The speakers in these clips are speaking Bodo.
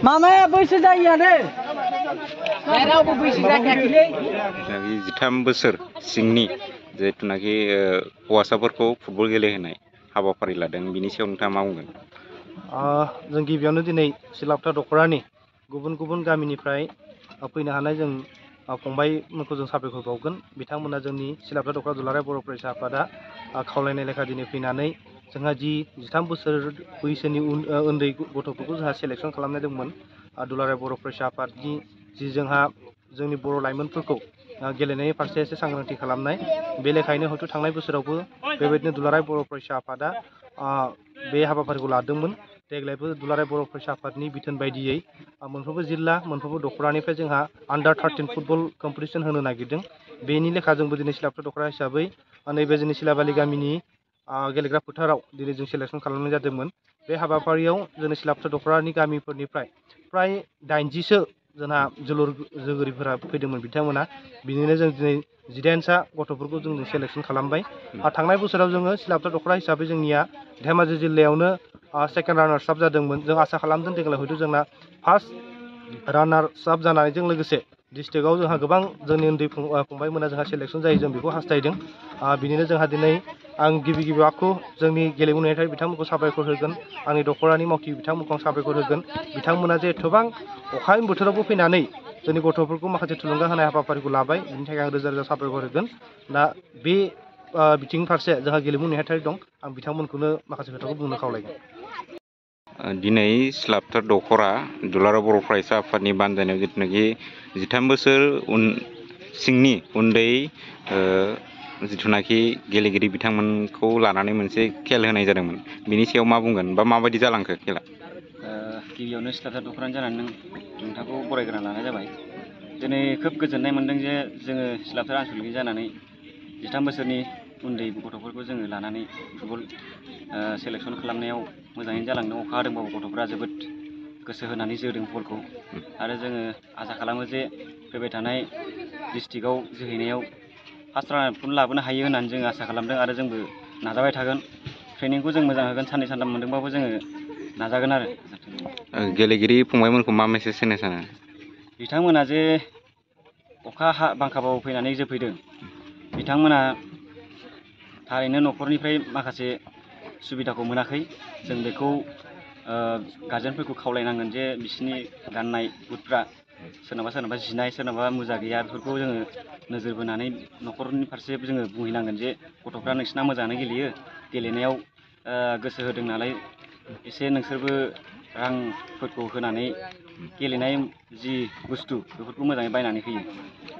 मामाया बैसो जायो दे रावबो बैसो जाखायाखैलै 13 बोसोर सिंनि जेथुनाखि हौवासाफोरखौ फुटबल गेलेहोनाय हाबाफारि लादों बिनि सायाव नोंथाङा मा बुंगोन? जों गिबियावनो दिनै सिलापथा दख'रानि गुबुन गुबुन गामिनिफ्राय फैनो हानाय जों फंबायमोनखौ जों साबायखर बावगोन। बिथांमोना जोंनि सिलापथा दख'रा दुलाराय बर' फरायसा आफादा खावलायनाय लेखा दिनै फैनानै जोंहा जि 13 बोसोर बैसोनि उन्दै गथ'फोरखौ जोंहा सेलेक्सन खालामनाय दंमोन। दुलाराय बर' फरायसा आफादनि जि जोंहा जोंनि बर' लाइमोनफोरखौ गेलेनायनि फारसे एसे सांग्रांथि खालामनाय बे लेखायैनो हयथ' थांनाय बोसोरावबो बेबायदिनो दुलाराय बर' फरायसा आफादा बे हाबाफारिखौ लादोंमोन। देग्लायबो दुलाराय बर' फरायसा आफादनि बिथोन बायदियै मोनफ्रोमबो जिल्ला मोनफ्रोमबो दख'रानिफ्राय जोंहा आन्डार 13 फुटबल कम्पिटिसन होनो नागिरदों। बेनि लेखा जोंबो दिनै सिलापथा दख'रा हिसाबै नैबे जोंनि सिलाबालि गामिनि गेलेग्रा फोथाराव दिनै जों सेलेक्सन खालामनाय जादोंमोन। बे हाबाफारियाव जोंनि सिलापथा दख'रानि गामिफोरनिफ्राय फ्राय 80सो जोंहा जोलुर जोगिरिफोरा फैदोंमोन बिथांमोना। बिनिनो जों दिनै 18सा गथ'फोरखौ जों सेलेक्सन खालामबाय। थांनाय बोसोराव जोङो सिलापथा दख'रा हिसाबै जोंनिया धेमाजि जिल्लायावनो सेकेन्ड रानार्स आप जादोंमोन। जों आसा खालामदों देग्लाय हयथ' जोंना फार्स्ट रानार्स आप जानायजों लोगोसे डिस्ट्रिक्टआव जोंहा गोबां जोंनि उन्दै फंबायमोना जोंहा सेलेक्सन जायो जों बेखौ हास्थायदों। बिनिनो जोंहा दिनै आं गिबि आखु जोंनि गेलेमु नेहाथारि बिथांमोनखौ साबायखर होगोन। आंनि दख'रानि मावथि बिथांमोनखौ आं साबायखर होगोन। बिथांमोना जे एथबां अखानि बोथोरावबो फैनानै जोंनि गथ'फोरखौ माखासे थुलुंगा होनाय हाबाफारिखौ लाबाय बिनि थाखाय आं रोजा रोजा साबायखर होगोन। दा बे बिथिंनि फारसे जोंहा गेलेमु नेहाथारि दं आं बिथांमोनखौनो माखासे खोथाखौ बुंनो खावलायगोन। दिनै सिलापथा दख'रा दुलाराय बर' फरायसा आफादनि बानजायनायाव जिथुनाखि 13 बोसोर सिंनि उन्दै जिथुनाखि गेलेगिरि बिथांमोनखौ लानानै मोनसे खेल होनाय जादोंमोन। बिनि सायाव मा बुंगोन बा माबायदि जालांखो खेला? गिबियावनो सिलापथा दख'रानि जानानै नोंथांखौ बरायग्रोना लानाय जाबाय। दिनै खोब गोजोननाय मोनदों जे जोङो सिलापथा आनसलिकनि जानानै 13 बोसोरनि उन्दै गथ'फोरखौ जोङो लानानै फुटबल सेलेक्सन खालामनायाव मोजाङैनो जालांदों। अखा हादोंबाबो गथ'फ्रा जोबोद गोसो होनानै जोदों बलखौ। आरो जोङो आसा खालामो जे फैबाय थानाय डिस्ट्रिक्टआव जोहैनायाव फार्स्ट रानारखौनो लाबोनो हायो होननानै जोङो आसा खालामदों। आरो जोंबो नाजाबाय थागोन। ट्रेनिंखौ जों मोजां होगोन। साननै सानथाम मोनदोंबाबो जोङो नाजागोन आरो। गेलेगिरि फंबायमोनखौ मा मेसेज होनो सानो? बिथांमोना जे अखा बांखाबाबो फैनानै जोफैदों। बिथांमोना थारैनो न'खरनिफ्राय माखासे सुबिदाखौ मोनाखै। जों बेखौ गार्जेनफोरखौ खावलायनांगोन जे बिसोरनि गाननाय बुटफ्रा सोरनाबा जिनाय सोरनाबा मुजा गैया बेफोरखौ जोङो नोजोर बोनानै न'खरनि फारसे जोङो बुंहैनांगोन जे गथ'फ्रा नोंसिना मोजाङै गेलेयो गेलेनायाव गोसो होदों नालाय एसे नोंसोरबो रांफोरखौ होनानै गेलेनाय जि बुस्थु बेफोरखौ मोजाङै बायनानै होयो।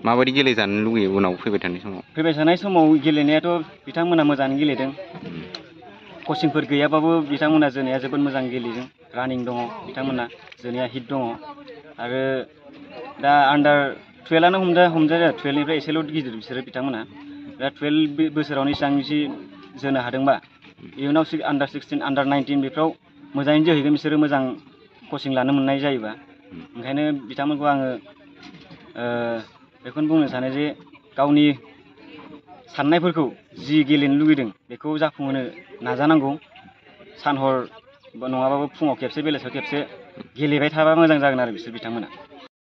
माबायदि गेलेजानो लुगैयो उनाव फैबाय थानाय समाव? फैबाय थानाय समाव गेलेनायाथ' बिथांमोना मोजाङै गेलेदों। कचिंफोर गैयाबाबो बिथांमोना जोनाया जोबोद मोजां गेलेदों। रानिं दङ बिथांमोना जोनाया हिट दङ। आरो दा आन्डार 12आनो हमजायो। 12निफ्राय एसेल' गिदिर बिसोरो बिथांमोना। दा 12 बोसोरावनो इसेबां जोनो हादोंबा इयुनाव आन्डार 16 आन्डार 19 बेफ्राव मोजाङैनो जोहैगोन बिसोरो मोजां कचिं लानो मोननाय जायोबा। ओंखायनो बिथांमोनखौ आङो बेखौनो बुंनो सानो जे गावनि साननायफोरखौ जि गेलेनो लुगैदों बेखौ जाफुंहोनो नाजानांगौ। सान हर नङाबाबो फुङाव खेबसे बेलासियाव खेबसे गेलेबाय थाबा मोजां जागोन आरो बिथांमोना।